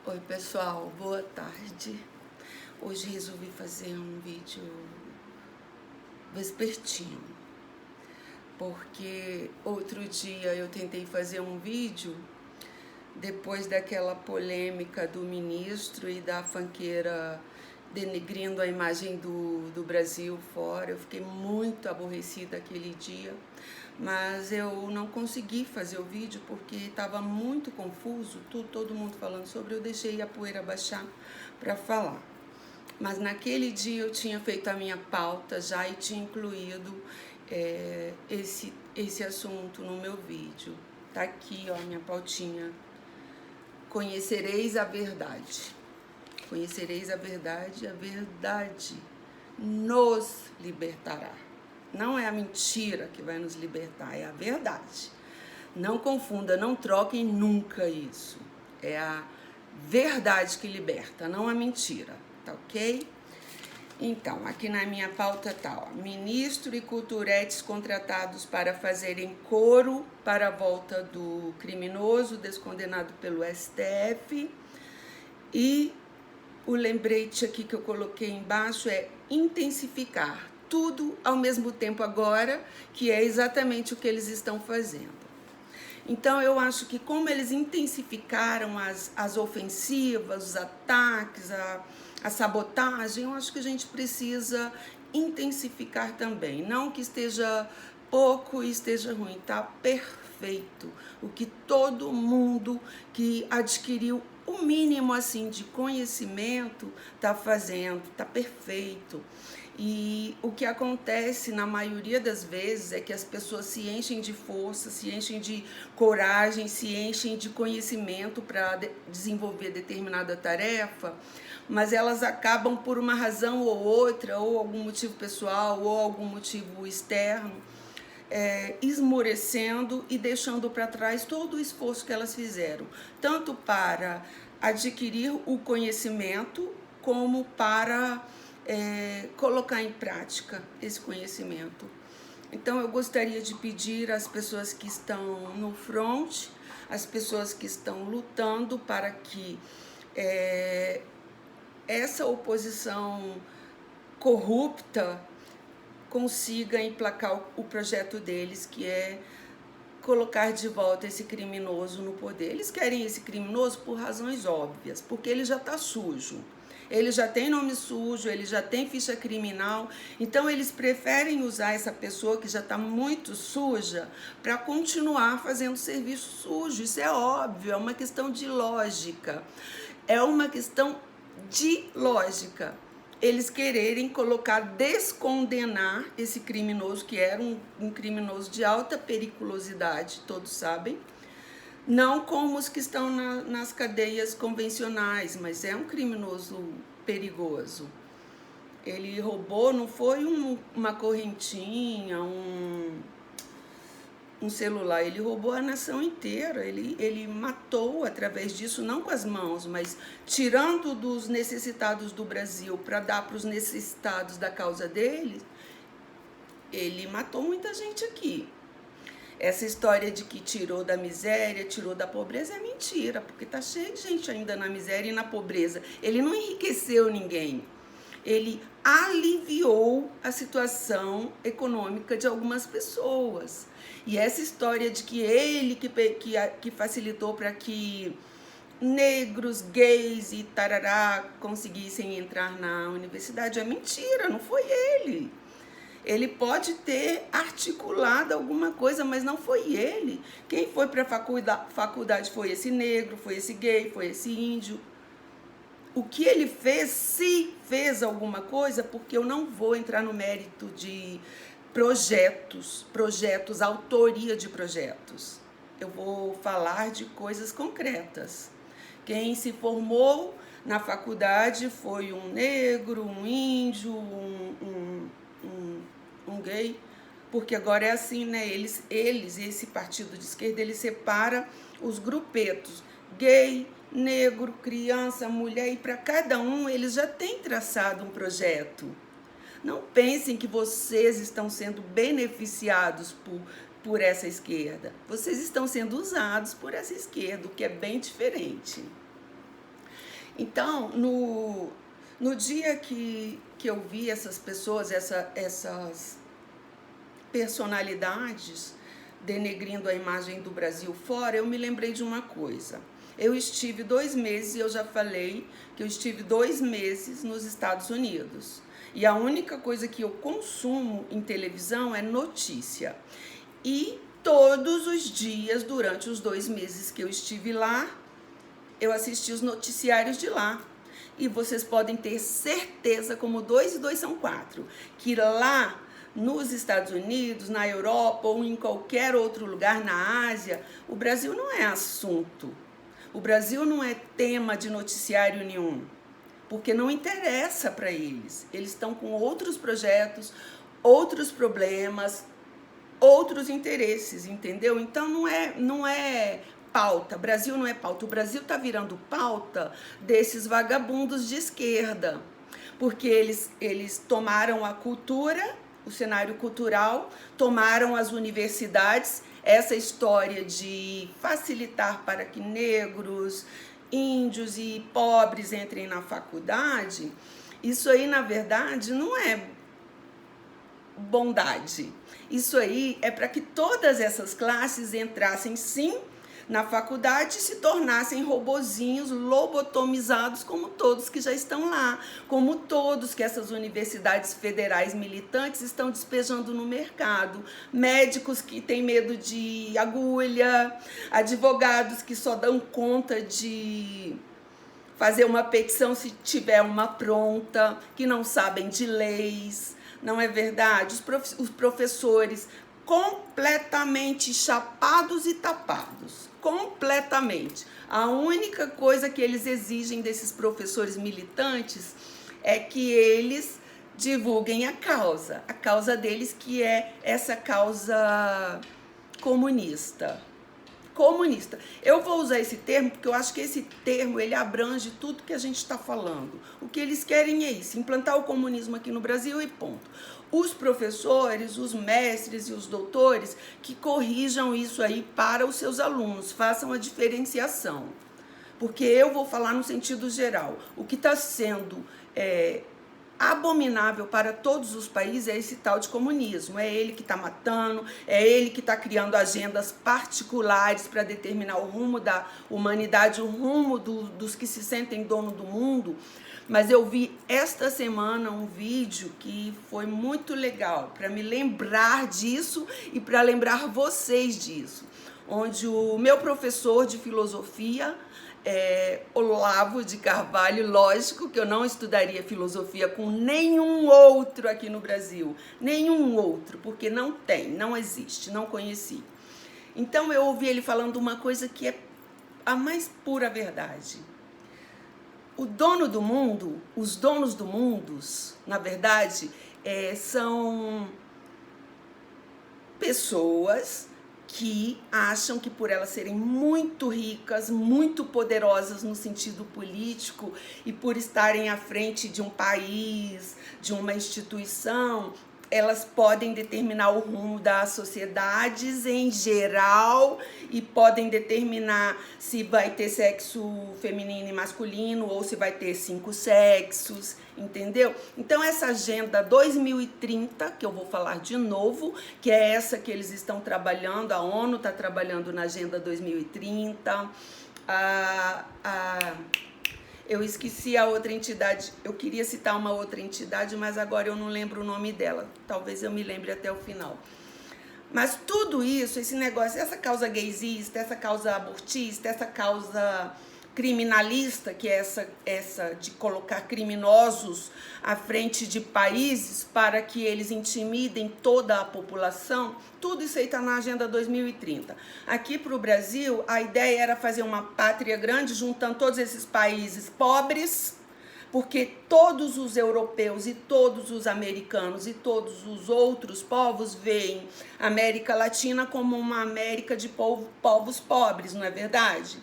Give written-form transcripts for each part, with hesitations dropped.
Oi pessoal, boa tarde. Hoje resolvi fazer um vídeo vespertino, porque outro dia eu tentei fazer um vídeo depois daquela polêmica do ministro e da funkeira denegrindo a imagem do Brasil fora. Eu fiquei muito aborrecida aquele dia, mas eu não consegui fazer o vídeo porque estava muito confuso, todo mundo falando sobre, eu deixei a poeira baixar para falar. Mas naquele dia eu tinha feito a minha pauta já e tinha incluído esse assunto no meu vídeo. Tá aqui, ó, minha pautinha. Conhecereis a verdade. Conhecereis a verdade nos libertará. Não é a mentira que vai nos libertar, é a verdade. Não confunda, não troquem nunca isso. É a verdade que liberta, não a mentira, tá ok? Então, aqui na minha pauta tá, ó, ministro e culturetes contratados para fazerem coro para a volta do criminoso descondenado pelo STF. E o lembrete aqui que eu coloquei embaixo é intensificar tudo ao mesmo tempo agora, que é exatamente o que eles estão fazendo. Então, eu acho que como eles intensificaram as ofensivas, os ataques, a sabotagem, eu acho que a gente precisa intensificar também. Não que esteja pouco e esteja ruim, tá perfeito. O que todo mundo que adquiriu o mínimo assim de conhecimento tá fazendo, tá perfeito. E o que acontece na maioria das vezes é que as pessoas se enchem de força, se enchem de coragem, se enchem de conhecimento para desenvolver determinada tarefa, mas elas acabam por uma razão ou outra, ou algum motivo pessoal, ou algum motivo externo, esmorecendo e deixando para trás todo o esforço que elas fizeram, tanto para adquirir o conhecimento, como para colocar em prática esse conhecimento. Então eu gostaria de pedir às pessoas que estão no front, às pessoas que estão lutando para que essa oposição corrupta consiga emplacar o projeto deles, que é colocar de volta esse criminoso no poder. Eles querem esse criminoso por razões óbvias, porque ele já está sujo. Ele já tem nome sujo, ele já tem ficha criminal, então eles preferem usar essa pessoa que já está muito suja para continuar fazendo serviço sujo. Isso é óbvio, é uma questão de lógica. É uma questão de lógica. Eles quererem descondenar esse criminoso, que era um criminoso de alta periculosidade, todos sabem, não como os que estão nas cadeias convencionais, mas é um criminoso perigoso. Ele roubou, não foi uma correntinha, um celular, ele roubou a nação inteira, ele matou através disso, não com as mãos, mas tirando dos necessitados do Brasil para dar para os necessitados da causa dele, ele matou muita gente aqui. Essa história de que tirou da miséria, tirou da pobreza é mentira, porque tá cheio de gente ainda na miséria e na pobreza. Ele não enriqueceu ninguém. Ele aliviou a situação econômica de algumas pessoas. E essa história de que ele que facilitou para que negros, gays e tarará conseguissem entrar na universidade é mentira, não foi ele. Ele pode ter articulado alguma coisa, mas não foi ele. Quem foi para a faculdade foi esse negro, foi esse gay, foi esse índio. O que ele fez, se fez alguma coisa, porque eu não vou entrar no mérito de projetos, autoria de projetos. Eu vou falar de coisas concretas. Quem se formou na faculdade foi um negro, um índio, um gay, porque agora é assim, né? Esse partido de esquerda, ele separa os grupetos, gay, negro, criança, mulher, e para cada um eles já têm traçado um projeto. Não pensem que vocês estão sendo beneficiados por essa esquerda. Vocês estão sendo usados por essa esquerda, o que é bem diferente. Então, no dia que eu vi essas pessoas, essas personalidades denegrindo a imagem do Brasil fora, eu me lembrei de uma coisa. Eu estive 2 meses, e eu já falei que eu estive 2 meses nos Estados Unidos. E a única coisa que eu consumo em televisão é notícia. E todos os dias, durante os 2 meses que eu estive lá, eu assisti os noticiários de lá. E vocês podem ter certeza, como 2 e 2 são 4, que lá nos Estados Unidos, na Europa ou em qualquer outro lugar na Ásia, o Brasil não é assunto. O Brasil não é tema de noticiário nenhum, porque não interessa para eles. Eles estão com outros projetos, outros problemas, outros interesses, entendeu? Então não é pauta. Brasil não é pauta. O Brasil está virando pauta desses vagabundos de esquerda, porque eles tomaram a cultura, o cenário cultural, tomaram as universidades, essa história de facilitar para que negros, índios e pobres entrem na faculdade. Isso aí, na verdade, não é bondade. Isso aí é para que todas essas classes entrassem, sim, na faculdade e se tornassem robozinhos lobotomizados, como todos que já estão lá, como todos que essas universidades federais militantes estão despejando no mercado. Médicos que têm medo de agulha, advogados que só dão conta de fazer uma petição se tiver uma pronta, que não sabem de leis. Não é verdade? Os professores completamente chapados e tapados. Completamente. A única coisa que eles exigem desses professores militantes é que eles divulguem a causa deles, que é essa causa comunista. Comunista. Eu vou usar esse termo porque eu acho que esse termo ele abrange tudo que a gente está falando. O que eles querem é isso, implantar o comunismo aqui no Brasil e ponto. Os professores, os mestres e os doutores que corrijam isso aí para os seus alunos, façam a diferenciação. Porque eu vou falar no sentido geral. O que está sendo abominável para todos os países é esse tal de comunismo. É ele que está matando, é ele que está criando agendas particulares para determinar o rumo da humanidade, o rumo dos que se sentem dono do mundo. Mas eu vi esta semana um vídeo que foi muito legal para me lembrar disso e para lembrar vocês disso, onde o meu professor de filosofia, Olavo de Carvalho, lógico que eu não estudaria filosofia com nenhum outro aqui no Brasil, nenhum outro, porque não tem, não existe, não conheci. Então eu ouvi ele falando uma coisa que é a mais pura verdade. O dono do mundo, os donos do mundo, na verdade, são pessoas que acham que por elas serem muito ricas, muito poderosas no sentido político e por estarem à frente de um país, de uma instituição, elas podem determinar o rumo das sociedades em geral e podem determinar se vai ter sexo feminino e masculino ou se vai ter 5 sexos, entendeu? Então essa agenda 2030, que eu vou falar de novo, que é essa que eles estão trabalhando, a ONU está trabalhando na agenda 2030, eu esqueci a outra entidade, eu queria citar uma outra entidade, mas agora eu não lembro o nome dela. Talvez eu me lembre até o final. Mas tudo isso, esse negócio, essa causa gaysista, essa causa abortista, essa causa criminalista, que é essa de colocar criminosos à frente de países para que eles intimidem toda a população, tudo isso aí está na Agenda 2030. Aqui para o Brasil, a ideia era fazer uma pátria grande, juntando todos esses países pobres, porque todos os europeus e todos os americanos e todos os outros povos veem a América Latina como uma América de povos pobres, não é verdade?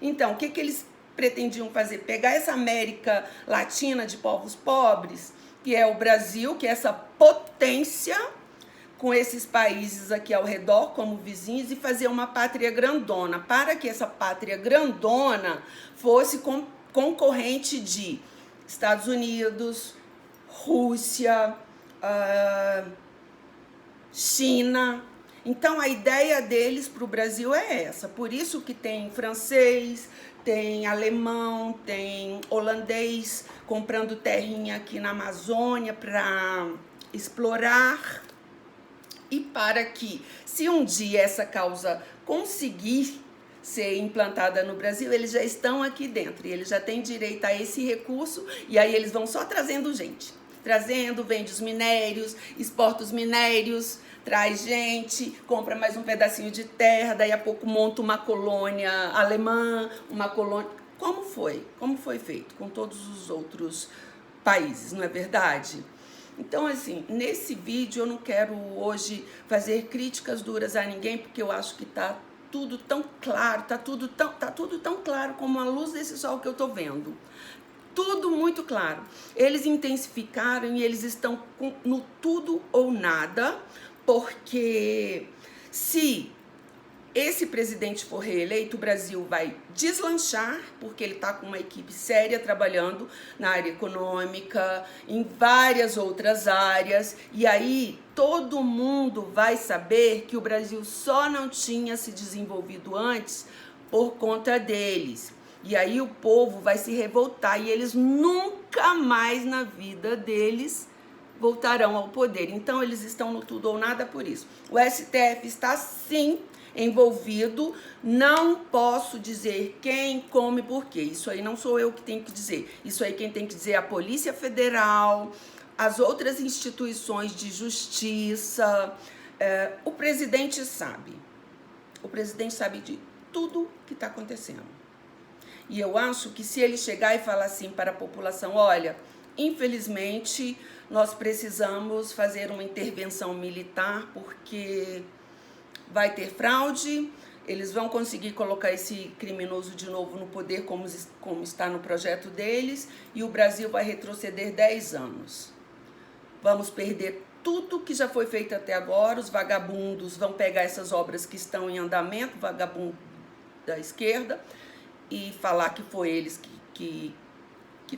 Então, o que eles pretendiam fazer? Pegar essa América Latina de povos pobres, que é o Brasil, que é essa potência, com esses países aqui ao redor como vizinhos, e fazer uma pátria grandona, para que essa pátria grandona fosse concorrente de Estados Unidos, Rússia, China. Então, a ideia deles para o Brasil é essa. Por isso que tem francês, tem alemão, tem holandês comprando terrinha aqui na Amazônia para explorar. E para que, se um dia essa causa conseguir ser implantada no Brasil, eles já estão aqui dentro e eles já têm direito a esse recurso, e aí eles vão só trazendo gente. Trazendo, vende os minérios, exporta os minérios, traz gente, compra mais um pedacinho de terra, daí a pouco monta uma colônia alemã, uma colônia... Como foi? Como foi feito com todos os outros países, não é verdade? Então, assim, nesse vídeo eu não quero hoje fazer críticas duras a ninguém, porque eu acho que tá tudo tão claro, tá tudo tão claro como a luz desse sol que eu tô vendo. Tudo muito claro. Eles intensificaram e eles estão no tudo ou nada, porque se esse presidente for reeleito, o Brasil vai deslanchar, porque ele está com uma equipe séria trabalhando na área econômica, em várias outras áreas, e aí todo mundo vai saber que o Brasil só não tinha se desenvolvido antes por conta deles. E aí o povo vai se revoltar e eles nunca mais na vida deles voltarão ao poder. Então eles estão no tudo ou nada por isso. O STF está sim envolvido, não posso dizer quem, como e por quê. Isso aí não sou eu que tenho que dizer. Isso aí quem tem que dizer é a Polícia Federal, as outras instituições de justiça. O presidente sabe. O presidente sabe de tudo que está acontecendo. E eu acho que se ele chegar e falar assim para a população, olha, infelizmente nós precisamos fazer uma intervenção militar porque vai ter fraude, eles vão conseguir colocar esse criminoso de novo no poder como está no projeto deles, e o Brasil vai retroceder 10 anos. Vamos perder tudo que já foi feito até agora, os vagabundos vão pegar essas obras que estão em andamento, vagabundo da esquerda, e falar que foi eles que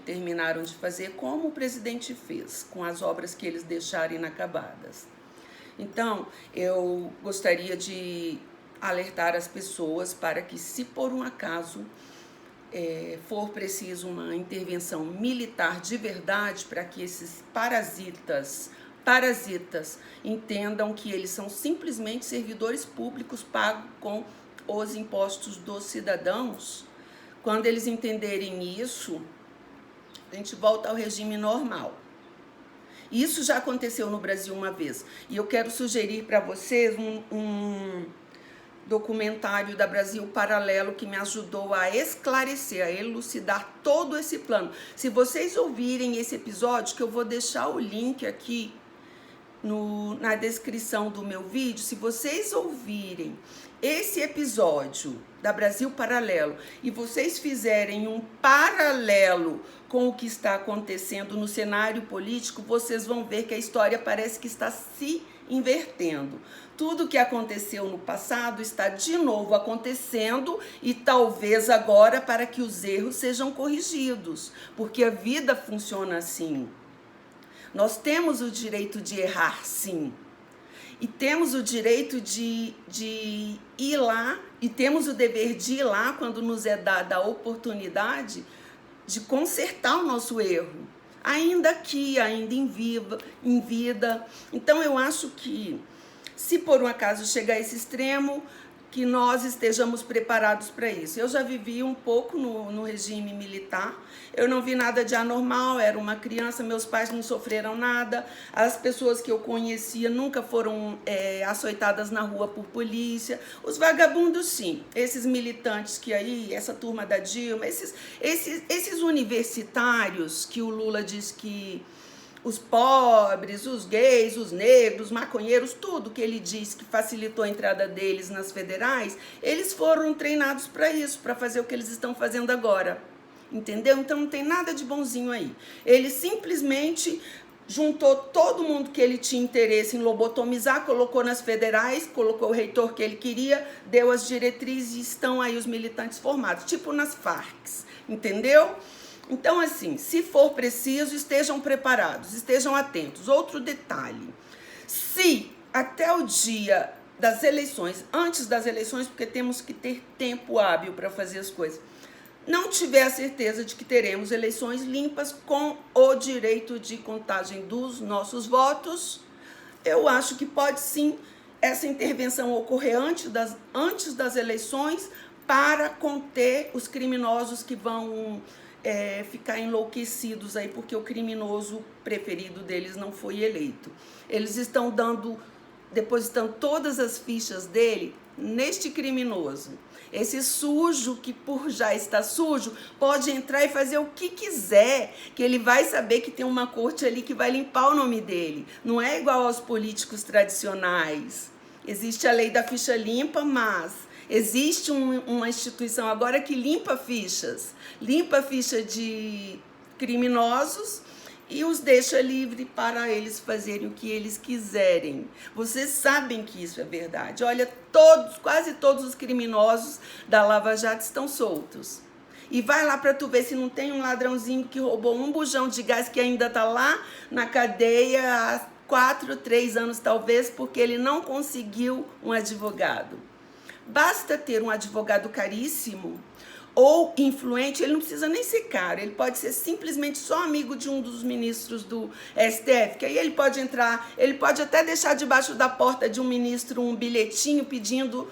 terminaram de fazer, como o presidente fez com as obras que eles deixaram inacabadas. Então, eu gostaria de alertar as pessoas para que, se por um acaso for preciso uma intervenção militar de verdade, para que esses parasitas entendam que eles são simplesmente servidores públicos pagos com os impostos dos cidadãos. Quando eles entenderem isso, a gente volta ao regime normal. Isso já aconteceu no Brasil uma vez. E eu quero sugerir para vocês um documentário da Brasil Paralelo que me ajudou a esclarecer, a elucidar todo esse plano. Se vocês ouvirem esse episódio, que eu vou deixar o link aqui na descrição do meu vídeo, se vocês ouvirem esse episódio da Brasil Paralelo e vocês fizerem um paralelo com o que está acontecendo no cenário político, vocês vão ver que a história parece que está se invertendo. Tudo que aconteceu no passado está de novo acontecendo, e talvez agora para que os erros sejam corrigidos, porque a vida funciona assim. Nós temos o direito de errar, sim. E temos o direito de ir lá, e temos o dever de ir lá quando nos é dada a oportunidade de consertar o nosso erro, ainda aqui, ainda em vida. Então eu acho que, se por um acaso chegar a esse extremo, que nós estejamos preparados para isso. Eu já vivi um pouco no regime militar, eu não vi nada de anormal, era uma criança, meus pais não sofreram nada, as pessoas que eu conhecia nunca foram açoitadas na rua por polícia, os vagabundos sim, esses militantes que aí, essa turma da Dilma, esses universitários que o Lula diz que os pobres, os gays, os negros, os maconheiros, tudo que ele diz que facilitou a entrada deles nas federais, eles foram treinados para isso, para fazer o que eles estão fazendo agora. Entendeu? Então não tem nada de bonzinho aí. Eles simplesmente juntou todo mundo que ele tinha interesse em lobotomizar, colocou nas federais, colocou o reitor que ele queria, deu as diretrizes e estão aí os militantes formados, tipo nas Farc, entendeu? Então, assim, se for preciso, estejam preparados, estejam atentos. Outro detalhe, se até o dia das eleições, antes das eleições, porque temos que ter tempo hábil para fazer as coisas, não tiver a certeza de que teremos eleições limpas com o direito de contagem dos nossos votos, eu acho que pode sim essa intervenção ocorrer antes das eleições para conter os criminosos que vão ficar enlouquecidos aí porque o criminoso preferido deles não foi eleito. Eles estão depositando todas as fichas dele neste criminoso. Esse sujo, que por já estar sujo, pode entrar e fazer o que quiser, que ele vai saber que tem uma corte ali que vai limpar o nome dele. Não é igual aos políticos tradicionais. Existe a lei da ficha limpa, mas existe uma instituição agora que limpa a ficha de criminosos e os deixa livre para eles fazerem o que eles quiserem. Vocês sabem que isso é verdade. Olha, quase todos os criminosos da Lava Jato estão soltos. E vai lá para tu ver se não tem um ladrãozinho que roubou um bujão de gás que ainda está lá na cadeia há 4, 3 anos talvez, porque ele não conseguiu um advogado. Basta ter um advogado caríssimo ou influente, ele não precisa nem ser caro, ele pode ser simplesmente só amigo de um dos ministros do STF, que aí ele pode entrar, ele pode até deixar debaixo da porta de um ministro um bilhetinho pedindo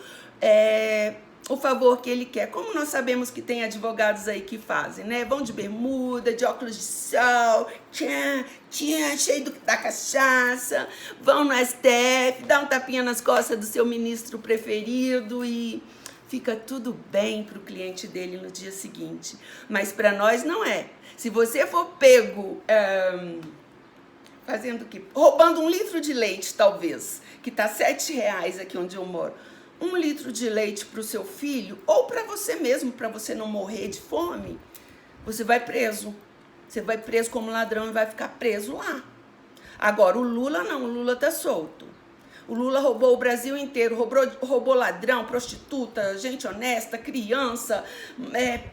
o favor que ele quer. Como nós sabemos que tem advogados aí que fazem, né? Vão de bermuda, de óculos de sol, cheio da cachaça, vão no STF, dá um tapinha nas costas do seu ministro preferido e fica tudo bem para o cliente dele no dia seguinte. Mas para nós não é. Se você for pego fazendo o quê? Roubando 1 litro de leite, talvez, que está R$7 aqui onde eu moro. 1 litro de leite para o seu filho, ou para você mesmo, para você não morrer de fome, você vai preso. Você vai preso como ladrão e vai ficar preso lá. Agora, o Lula não, o Lula está solto. O Lula roubou o Brasil inteiro, roubou ladrão, prostituta, gente honesta, criança,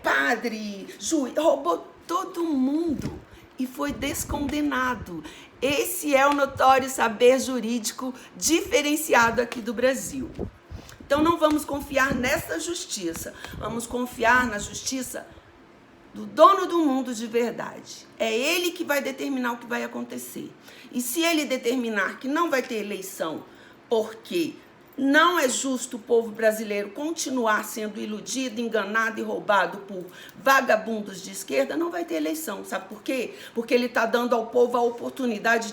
padre, juiz, roubou todo mundo e foi descondenado. Esse é o notório saber jurídico diferenciado aqui do Brasil. Então não vamos confiar nessa justiça, vamos confiar na justiça do dono do mundo de verdade. É ele que vai determinar o que vai acontecer. E se ele determinar que não vai ter eleição, porque não é justo o povo brasileiro continuar sendo iludido, enganado e roubado por vagabundos de esquerda, não vai ter eleição. Sabe por quê? Porque ele está dando ao povo a oportunidade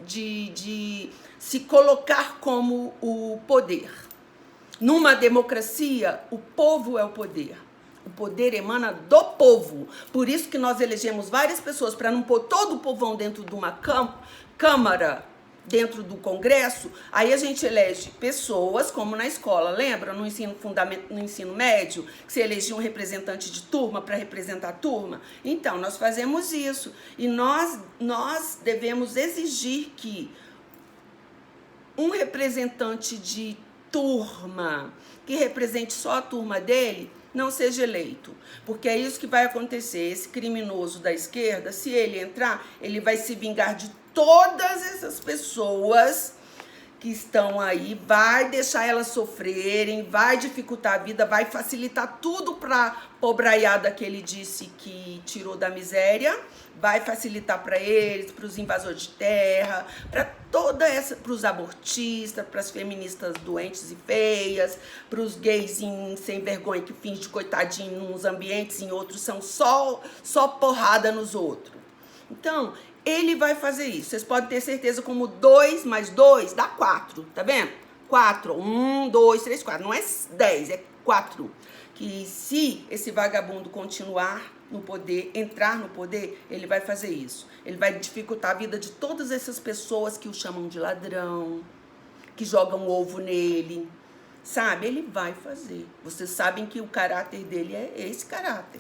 de se colocar como o poder. Numa democracia, o povo é o poder. O poder emana do povo. Por isso que nós elegemos várias pessoas, para não pôr todo o povão dentro de uma câmara, dentro do Congresso. Aí a gente elege pessoas, como na escola, lembra? No ensino médio, que se elegia um representante de turma para representar a turma. Então, nós fazemos isso. E nós devemos exigir que um representante de turma, que represente só a turma dele, não seja eleito. Porque é isso que vai acontecer. Esse criminoso da esquerda, se ele entrar, ele vai se vingar de todas essas pessoas que estão aí, vai deixar elas sofrerem, vai dificultar a vida, vai facilitar tudo para a pobraiada que ele disse que tirou da miséria, vai facilitar para eles, para os invasores de terra, para para os abortistas, para as feministas doentes e feias, para os gays sem vergonha que fingem de coitadinho nos ambientes, em outros são só porrada nos outros. Então, ele vai fazer isso. Vocês podem ter certeza, como 2 mais 2 dá 4, tá vendo? 4, 1, 2, 3, 4. Não é 10, é 4. Que se esse vagabundo continuar no poder, entrar no poder, ele vai fazer isso. Ele vai dificultar a vida de todas essas pessoas que o chamam de ladrão, que jogam ovo nele, sabe? Ele vai fazer. Vocês sabem que o caráter dele é esse caráter.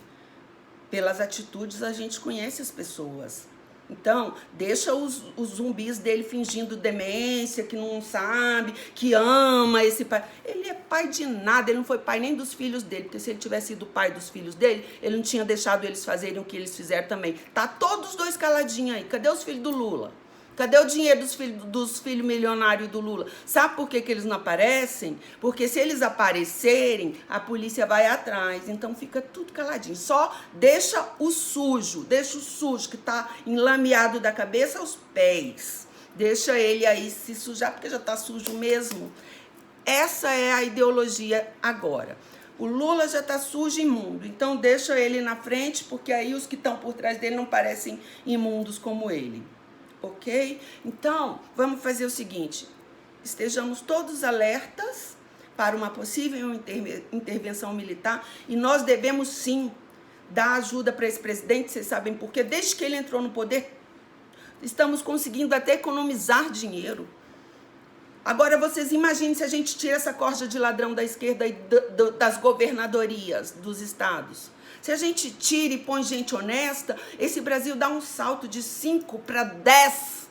Pelas atitudes a gente conhece as pessoas. Então, deixa os zumbis dele fingindo demência, que não sabe, que ama esse pai. Ele é pai de nada, ele não foi pai nem dos filhos dele, porque se ele tivesse sido pai dos filhos dele, ele não tinha deixado eles fazerem o que eles fizeram também. Tá todos os dois caladinhos aí. Cadê os filhos do Lula? Cadê o dinheiro dos filhos milionários do Lula? Sabe por que eles não aparecem? Porque se eles aparecerem, a polícia vai atrás. Então fica tudo caladinho. Só deixa o sujo que tá enlameado da cabeça aos pés. Deixa ele aí se sujar, porque já tá sujo mesmo. Essa é a ideologia agora. O Lula já tá sujo e imundo. Então deixa ele na frente, porque aí os que estão por trás dele não parecem imundos como ele. Ok? Então, vamos fazer o seguinte, estejamos todos alertas para uma possível intervenção militar e nós devemos sim dar ajuda para esse presidente, vocês sabem por quê? Desde que ele entrou no poder, estamos conseguindo até economizar dinheiro. Agora vocês imaginem se a gente tira essa corja de ladrão da esquerda e das governadorias dos estados. Se a gente tira e põe gente honesta, esse Brasil dá um salto de 5 para 10.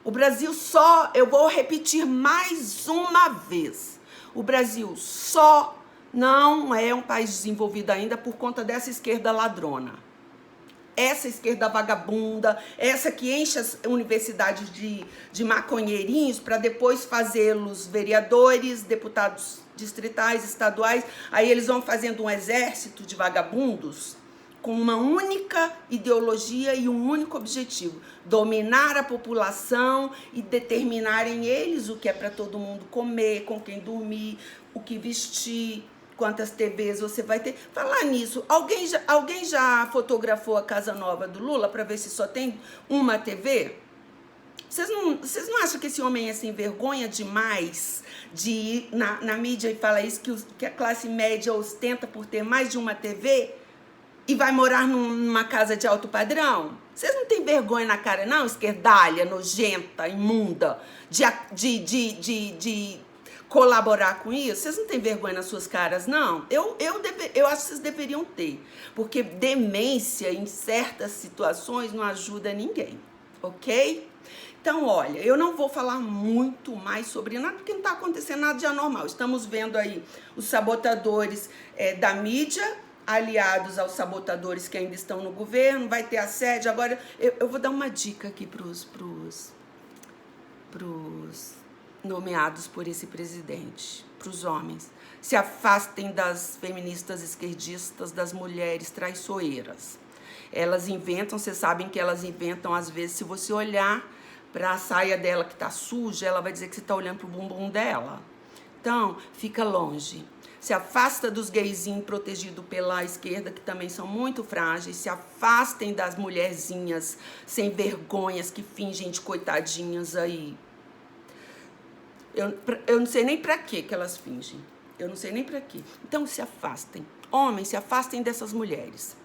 O Brasil só, eu vou repetir mais uma vez, o Brasil só não é um país desenvolvido ainda por conta dessa esquerda ladrona. Essa esquerda vagabunda, essa que enche as universidades de maconheirinhos para depois fazê-los vereadores, deputados distritais, estaduais, aí eles vão fazendo um exército de vagabundos com uma única ideologia e um único objetivo, dominar a população e determinarem eles o que é para todo mundo comer, com quem dormir, o que vestir, quantas TVs você vai ter. Falar nisso, alguém já fotografou a casa nova do Lula para ver se só tem uma TV? Vocês não acham que esse homem é sem vergonha demais de ir na mídia e falar isso, que a classe média ostenta por ter mais de uma TV e vai morar numa casa de alto padrão? Vocês não têm vergonha na cara, não, esquerdalha, nojenta, imunda, de colaborar com isso? Vocês não têm vergonha nas suas caras, não? Eu acho que vocês deveriam ter, porque demência em certas situações não ajuda ninguém, ok? Então, olha, eu não vou falar muito mais sobre nada, porque não está acontecendo nada de anormal. Estamos vendo aí os sabotadores da mídia, aliados aos sabotadores que ainda estão no governo, vai ter assédio. Agora, eu vou dar uma dica aqui pros nomeados por esse presidente, pros homens. Se afastem das feministas esquerdistas, das mulheres traiçoeiras. Elas inventam, vocês sabem que elas inventam, às vezes, se você olhar para a saia dela que tá suja, ela vai dizer que você tá olhando pro bumbum dela. Então, fica longe. Se afasta dos gayzinhos protegidos pela esquerda, que também são muito frágeis. Se afastem das mulherzinhas sem vergonhas que fingem de coitadinhas aí. Eu não sei nem para que elas fingem. Eu não sei nem para quê. Então, se afastem. Homens, se afastem dessas mulheres.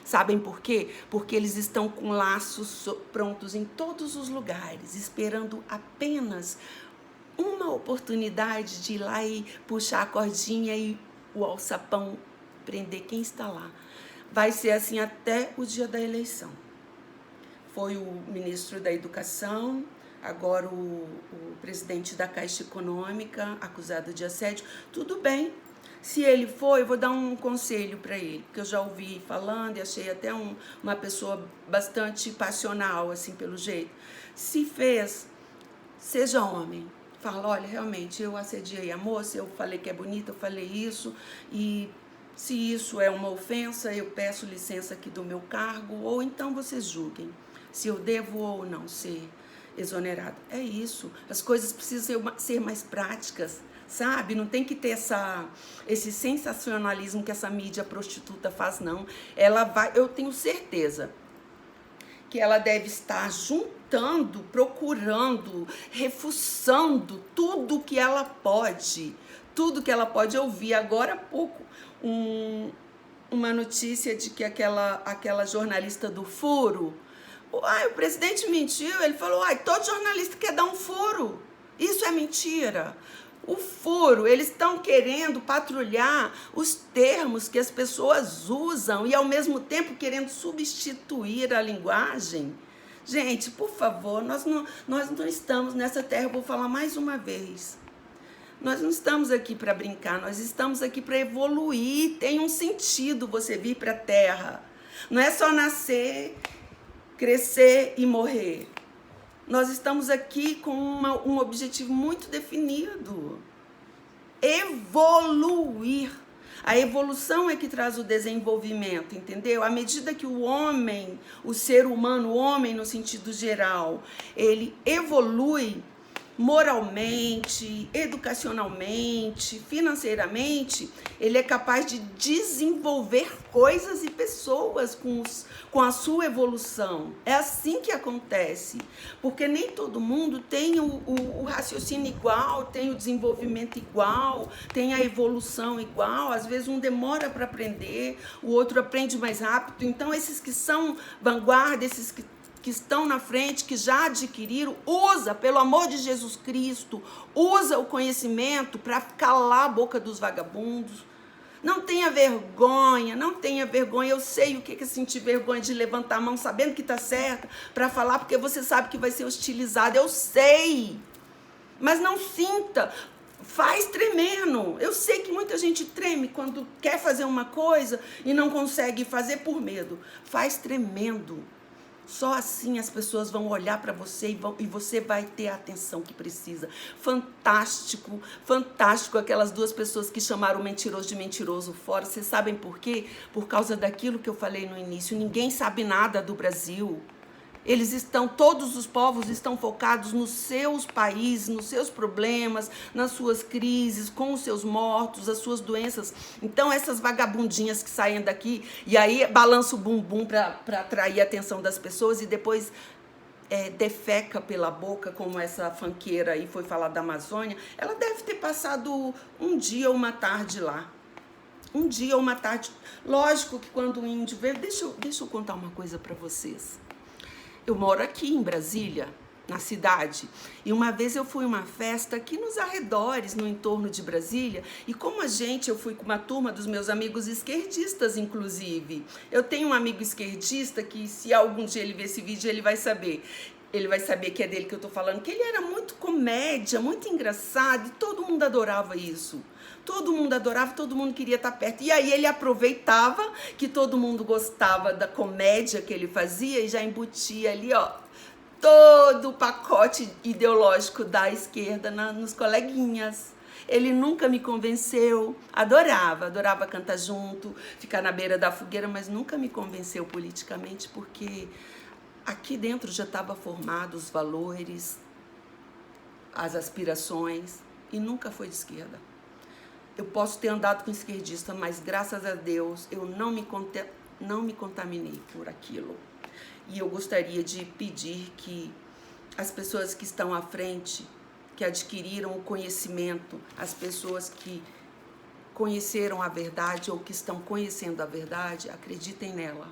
Sabem por quê? Porque eles estão com laços prontos em todos os lugares, esperando apenas uma oportunidade de ir lá e puxar a cordinha e o alçapão prender quem está lá. Vai ser assim até o dia da eleição. Foi o ministro da Educação, agora o presidente da Caixa Econômica, acusado de assédio. Tudo bem. Se ele for, eu vou dar um conselho para ele, porque eu já ouvi falando e achei até uma pessoa bastante passional, assim, pelo jeito. Se fez, seja homem. Fala, olha, realmente, eu assediei a moça, eu falei que é bonita, eu falei isso, e se isso é uma ofensa, eu peço licença aqui do meu cargo, ou então vocês julguem se eu devo ou não ser exonerado. É isso, as coisas precisam ser mais práticas. Sabe? Não tem que ter esse sensacionalismo que essa mídia prostituta faz, não. Ela vai, eu tenho certeza que ela deve estar juntando, procurando, refuçando tudo que ela pode ouvir. Agora há pouco, uma notícia de que aquela jornalista do furo, o presidente mentiu, ele falou, todo jornalista quer dar um furo. Isso é mentira. o furo, eles estão querendo patrulhar os termos que as pessoas usam e, ao mesmo tempo, querendo substituir a linguagem. Gente, por favor, nós não estamos nessa terra, eu vou falar mais uma vez. Nós não estamos aqui para brincar, nós estamos aqui para evoluir. Tem um sentido você vir para a terra. Não é só nascer, crescer e morrer. Nós estamos aqui com um objetivo muito definido. Evoluir. A evolução é que traz o desenvolvimento, entendeu? À medida que o homem, o ser humano, o homem no sentido geral, ele evolui moralmente, educacionalmente, financeiramente, ele é capaz de desenvolver coisas e pessoas com a sua evolução. É assim que acontece, porque nem todo mundo tem o raciocínio igual, tem o desenvolvimento igual, tem a evolução igual. Às vezes um demora para aprender, o outro aprende mais rápido. Então esses que são vanguarda, esses que estão na frente, que já adquiriram, usa, pelo amor de Jesus Cristo, usa o conhecimento para calar a boca dos vagabundos. Não tenha vergonha, não tenha vergonha. Eu sei o que é sentir vergonha de levantar a mão sabendo que está certa para falar, porque você sabe que vai ser hostilizado. Eu sei, mas não sinta. Faz tremendo. Eu sei que muita gente treme quando quer fazer uma coisa e não consegue fazer por medo. Faz tremendo. Só assim as pessoas vão olhar para você e você vai ter a atenção que precisa. Fantástico, fantástico aquelas duas pessoas que chamaram o mentiroso de mentiroso fora. Vocês sabem por quê? Por causa daquilo que eu falei no início. Ninguém sabe nada do Brasil. Todos os povos estão focados nos seus países, nos seus problemas, nas suas crises, com os seus mortos, as suas doenças. Então, essas vagabundinhas que saem daqui e aí balançam o bumbum para atrair a atenção das pessoas e depois defeca pela boca, como essa funkeira aí foi falar da Amazônia, ela deve ter passado um dia ou uma tarde lá. Um dia ou uma tarde. Lógico que quando o índio veio... Deixa eu contar uma coisa para vocês. Eu moro aqui em Brasília, na cidade, e uma vez eu fui a uma festa aqui nos arredores, no entorno de Brasília, e como eu fui com uma turma dos meus amigos esquerdistas, inclusive. Eu tenho um amigo esquerdista que, se algum dia ele ver esse vídeo, ele vai saber que é dele que eu tô falando, que ele era muito comédia, muito engraçado, e todo mundo adorava isso. Todo mundo adorava, todo mundo queria estar perto. E aí ele aproveitava que todo mundo gostava da comédia que ele fazia e já embutia ali, ó, todo o pacote ideológico da esquerda nos coleguinhas. Ele nunca me convenceu, adorava cantar junto, ficar na beira da fogueira, mas nunca me convenceu politicamente, porque aqui dentro já estava formado os valores, as aspirações, e nunca foi de esquerda. Eu posso ter andado com esquerdista, mas graças a Deus eu não me contaminei por aquilo. E eu gostaria de pedir que as pessoas que estão à frente, que adquiriram o conhecimento, as pessoas que conheceram a verdade ou que estão conhecendo a verdade, acreditem nela,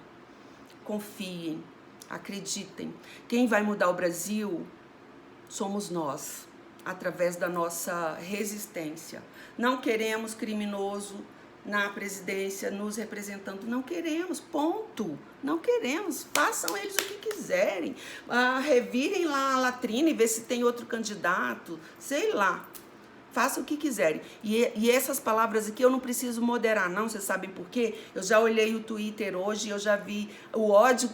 confiem, acreditem. Quem vai mudar o Brasil somos nós, através da nossa resistência. Não queremos criminoso na presidência nos representando, não queremos, ponto. Não queremos, façam eles o que quiserem, revirem lá a latrina e ver se tem outro candidato, sei lá. Façam o que quiserem. E essas palavras aqui eu não preciso moderar, não. Vocês sabem por quê? Eu já olhei o Twitter hoje, eu já vi o ódio,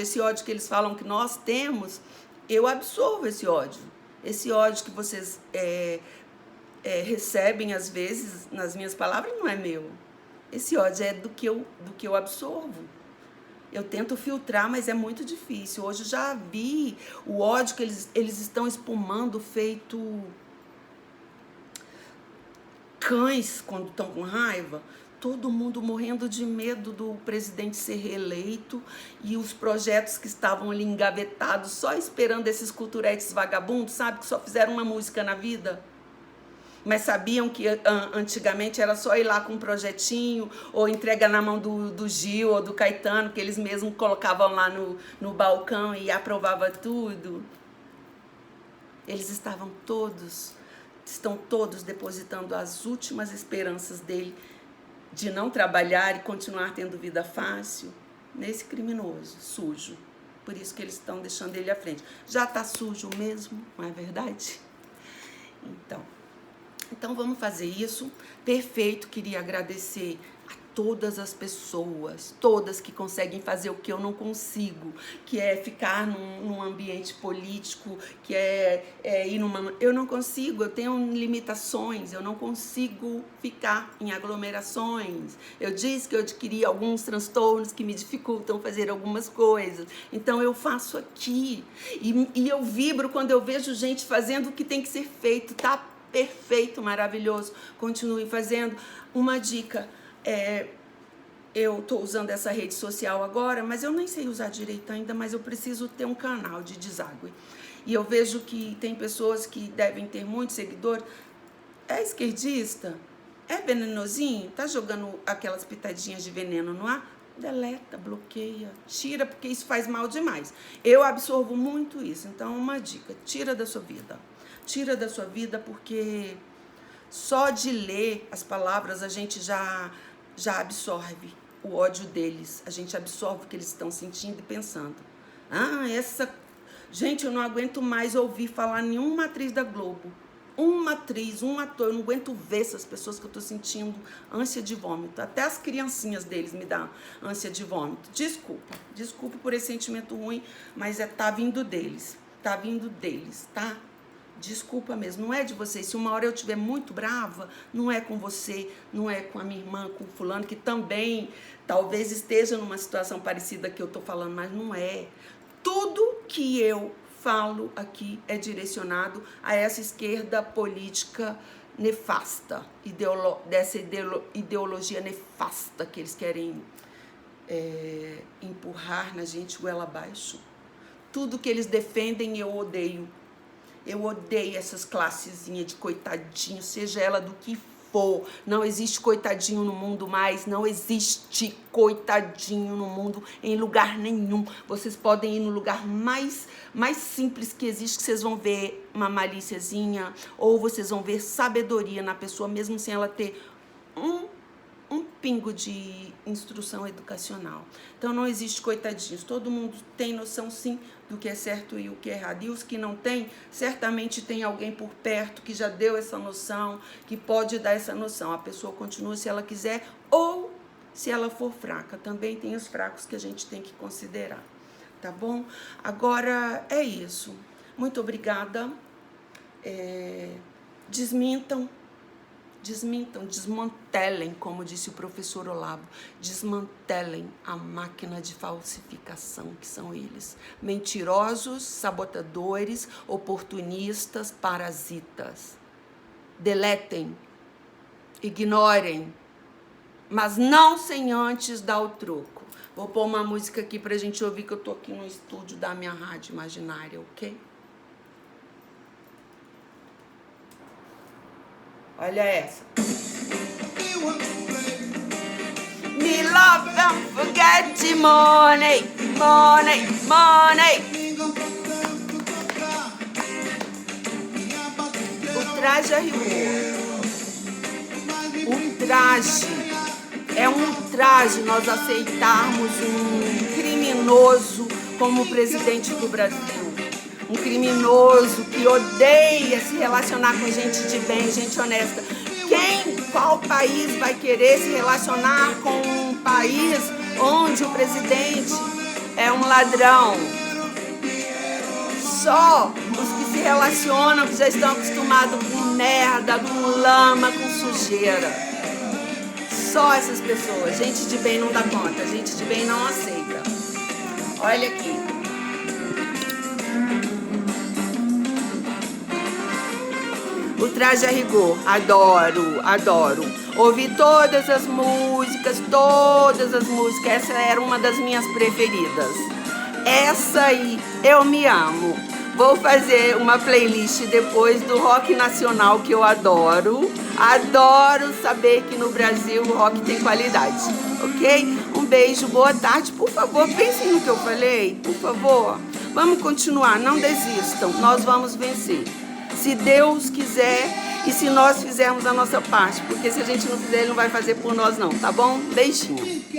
esse ódio que eles falam que nós temos, eu absorvo esse ódio. Esse ódio que vocês recebem, às vezes, nas minhas palavras, não é meu. Esse ódio é do que eu absorvo. Eu tento filtrar, mas é muito difícil. Hoje eu já vi o ódio que eles estão espumando, feito cães quando estão com raiva. Todo mundo morrendo de medo do presidente ser reeleito e os projetos que estavam ali engavetados, só esperando esses culturetes vagabundos, sabe? Que só fizeram uma música na vida. Mas sabiam que antigamente era só ir lá com um projetinho ou entrega na mão do Gil ou do Caetano, que eles mesmos colocavam lá no balcão e aprovava tudo. Eles estavam todos estão todos depositando as últimas esperanças dele de não trabalhar e continuar tendo vida fácil nesse criminoso, sujo. Por isso que eles estão deixando ele à frente. Já está sujo mesmo, não é verdade? Então vamos fazer isso. Perfeito, queria agradecer a todas as pessoas, todas que conseguem fazer o que eu não consigo, que é ficar num ambiente político, que é ir numa... Eu não consigo, eu tenho limitações, eu não consigo ficar em aglomerações. Eu disse que eu adquiri alguns transtornos que me dificultam fazer algumas coisas. Então eu faço aqui e eu vibro quando eu vejo gente fazendo o que tem que ser feito, tá? Perfeito, maravilhoso. Continue fazendo. Uma dica, eu estou usando essa rede social agora, mas eu nem sei usar direito ainda, mas eu preciso ter um canal de deságue. E eu vejo que tem pessoas que devem ter muitos seguidores. É esquerdista? É venenosinho? Tá jogando aquelas pitadinhas de veneno no ar? Deleta, bloqueia, tira, porque isso faz mal demais. Eu absorvo muito isso, então uma dica, tira da sua vida. Tira da sua vida, porque só de ler as palavras a gente já absorve o ódio deles. A gente absorve o que eles estão sentindo e pensando. Gente, eu não aguento mais ouvir falar nenhuma atriz da Globo. Uma atriz, um ator, eu não aguento ver essas pessoas que eu tô sentindo ânsia de vômito. Até as criancinhas deles me dão ânsia de vômito. Desculpa por esse sentimento ruim, mas tá vindo deles. Tá vindo deles, tá? Desculpa mesmo, não é de vocês. Se uma hora eu estiver muito brava, não é com você, não é com a minha irmã, com o fulano, que também talvez esteja numa situação parecida que eu tô falando, mas não é. Tudo que eu falo aqui é direcionado a essa esquerda política nefasta, dessa ideologia nefasta que eles querem empurrar na gente goela abaixo. Tudo que eles defendem eu odeio. Eu odeio essas classezinhas de coitadinho, seja ela do que for. Não existe coitadinho no mundo mais, não existe coitadinho no mundo em lugar nenhum. Vocês podem ir no lugar mais simples que existe, que vocês vão ver uma malíciazinha, ou vocês vão ver sabedoria na pessoa, mesmo sem ela ter um pingo de instrução educacional. Então não existe coitadinhos, todo mundo tem noção sim do que é certo e o que é errado, e os que não têm, certamente tem alguém por perto que já deu essa noção, que pode dar essa noção. A pessoa continua se ela quiser, ou se ela for fraca, também tem os fracos que a gente tem que considerar, tá bom? Agora é isso, muito obrigada. Desmantelem, como disse o professor Olavo, desmantelem a máquina de falsificação que são eles. Mentirosos, sabotadores, oportunistas, parasitas. Deletem, ignorem, mas não sem antes dar o troco. Vou pôr uma música aqui pra gente ouvir, que eu tô aqui no estúdio da minha rádio imaginária, ok? Olha essa. Me love and forget the money, money, money. O traje a rigor. O traje é um traje nós aceitarmos um criminoso como presidente do Brasil. Um criminoso que odeia se relacionar com gente de bem, gente honesta. Qual país vai querer se relacionar com um país onde o presidente é um ladrão? Só os que se relacionam, que já estão acostumados com merda, com lama, com sujeira. Só essas pessoas. Gente de bem não dá conta, gente de bem não aceita. Olha aqui. O traje a rigor, adoro, adoro. Ouvi todas as músicas, essa era uma das minhas preferidas. Essa aí, eu me amo. Vou fazer uma playlist depois do rock nacional que eu adoro. Adoro saber que no Brasil o rock tem qualidade, ok? Um beijo, boa tarde. Por favor, pensem no que eu falei, por favor. Vamos continuar, não desistam, nós vamos vencer. Se Deus quiser e se nós fizermos a nossa parte, porque se a gente não fizer, ele não vai fazer por nós não, tá bom? Beijinho.